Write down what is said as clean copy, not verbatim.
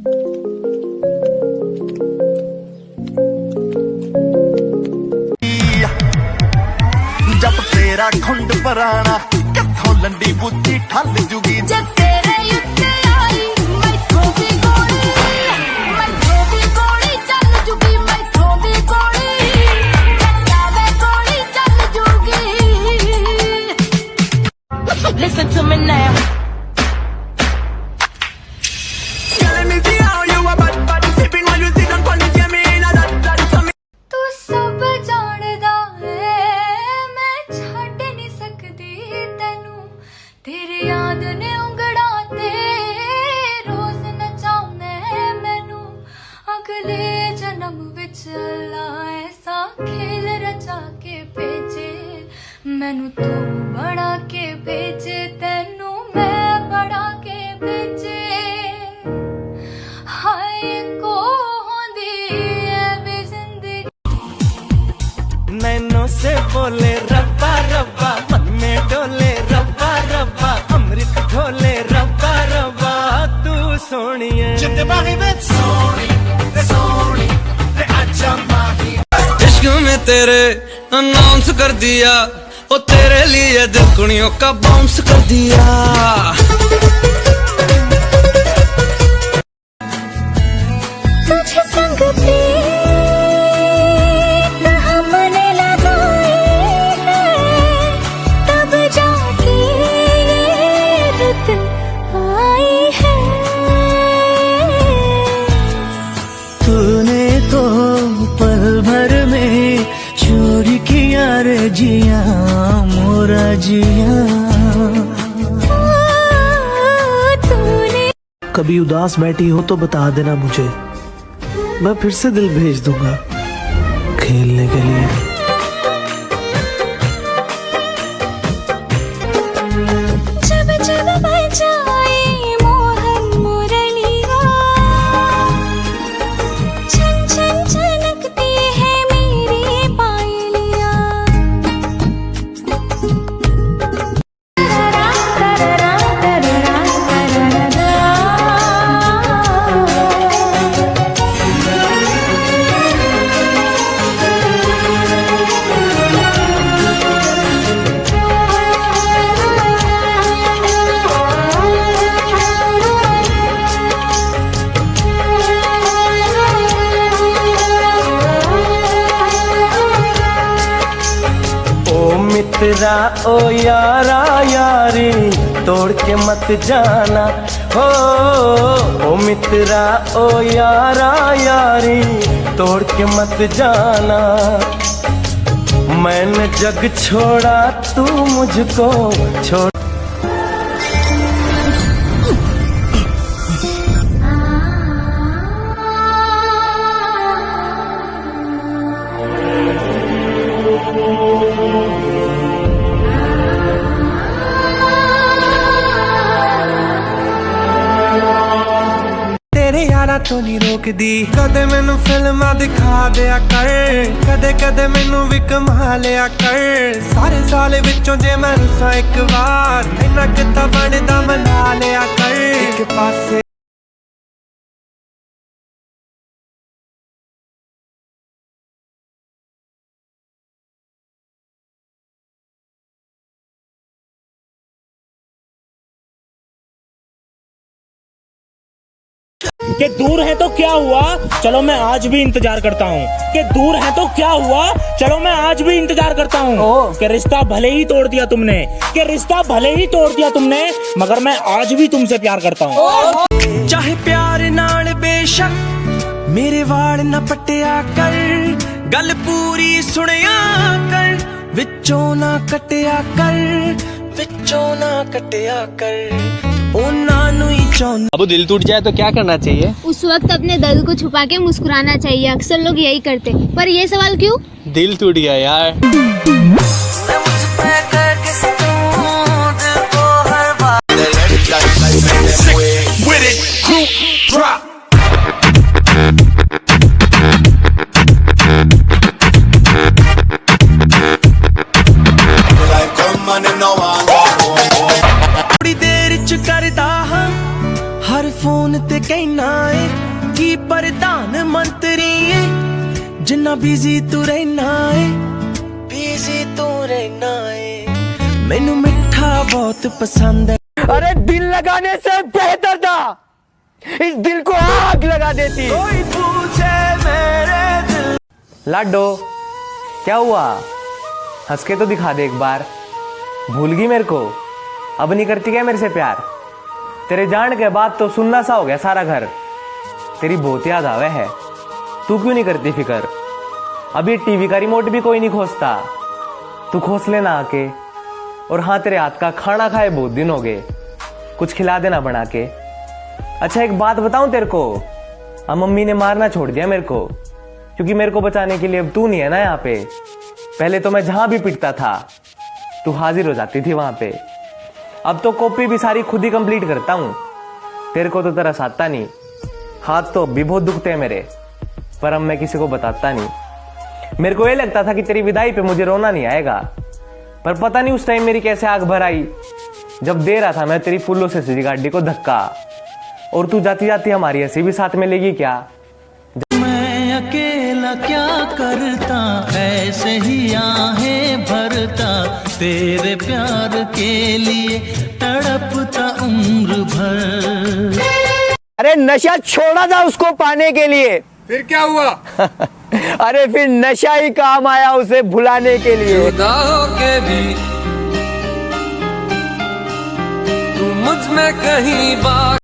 जब तेरा ठुंड पराना कथों लंडी बुच्ची ठल जुगी जब तेरे उत्ते आई मैथों भी गोली चल जुगी मैथों भी गोली जावे गोली चल जुगी। Listen to me now. तेरी याद ने उंगड़ा ते रोज नचा मैं मैनू अगले जन्म विच अल्लाह ऐसा खेल रचा के भेजे मैनू तू बड़ा के भेजे तेनू मैं बड़ा के भेजे हाय को होंदी है वे जिंदगी नैनों से बोले रब्बा रब्बा मन में डोले रब्बा रब्बा अमृत ढोले रब्बा रब्बा तू सोनी है इश्क में तेरे अनाउंस कर दिया ओ तेरे लिए दिल कुड़ियों का बाउंस कर दिया। तुझे संग पे तूने तो पल भर में चोरी किया रे जिया मोरा जिया। कभी उदास बैठी हो तो बता देना मुझे, मैं फिर से दिल भेज दूंगा खेलने के लिए। जब जब बजाए मोहन मुरलिया छन छन छनकती है मेरी पायलिया। मित्रा ओ यारा यारी तोड़ के मत जाना हो, ओ मित्रा ओ यारा यारी तोड़ के मत जाना। मैंने जग छोड़ा तू मुझको छोड़। तो नहीं रोक दी कदे मैनू फिल्मां दिखा दिया कर, कदे कदे मैनू भी कमा लिया कर। सारे साल विचों जे मैं रुसा एक बार इन्ना किता बनदा मना लिया कर। एक पासे कि दूर है तो क्या हुआ चलो मैं आज भी इंतजार करता हूँ, कि दूर है तो क्या हुआ चलो मैं आज भी इंतजार करता हूँ। कि रिश्ता भले ही तोड़ दिया तुमने, कि रिश्ता भले ही तोड़ दिया तुमने मगर मैं आज भी तुमसे प्यार करता हूँ। चाहे प्यार नाल बेशक मेरे वाल न पटिया कर, गल पूरी सुनिया कर विचों ना कटिया कर, विचों ना कटिया कर। अब दिल टूट जाए तो क्या करना चाहिए? उस वक्त अपने दर्द को छुपा के मुस्कुराना चाहिए। अक्सर लोग यही करते, पर ये सवाल क्यों? दिल टूट गया यार। थोड़ी देर च करदा हां हर फोन ते कहना रहना है की प्रधान मंत्री है जिन्ना बिजी तू रहना है बिजी तू रहना है मैनू मिठा बहुत पसंद है। अरे दिल लगाने से बेहतर था इस दिल को आग लगा देती। कोई पूछे मेरे दिल लाडो क्या हुआ, हंस के तो दिखा दे एक बार। भूल गई मेरे को, अब नहीं करती क्या मेरे से प्यार? तेरे जान के बाद तो सुन्ना सा हो गया सारा घर, तेरी बहुत याद आवे है। तू क्यों नहीं करती फिकर? अब ये टीवी का रिमोट भी कोई नहीं खोजता, तू खोस लेना आके। और हाँ, तेरे हाथ का खाना खाए बहुत दिन हो गए, कुछ खिला देना बना के। अच्छा एक बात बताऊं तेरे को, अब मम्मी ने मारना छोड़ दिया मेरे को, क्योंकि मेरे को बचाने के लिए अब तू नहीं है ना यहाँ पे। पहले तो मैं जहां भी पिटता था तू हाजिर हो जाती थी वहां पे। अब तो कॉपी भी सारी खुद ही कंप्लीट करता हूँ, तेरे को तो तरस आता नहीं। हाथ तो भी बहुत दुखते हैं मेरे, पर अब मैं किसी को बताता नहीं। मेरे को ये लगता था कि तेरी विदाई पे मुझे रोना नहीं आएगा, पर पता नहीं उस टाइम मेरी कैसे आग भर आई जब दे रहा था मैं तेरी फूलों से सजी गाड़ी को धक्का। और तू जाती जाती हमारी हंसी भी साथ में लेगी क्या? मैं अकेला क्या करता, ऐसे ही आहें भरता, तेरे प्यार के लिए तड़पता उम्र भर। अरे नशा छोड़ा था उसको पाने के लिए, फिर क्या हुआ? अरे फिर नशा ही काम आया उसे भुलाने के लिए। जुदा होके भी तू मुझ में कहीं बात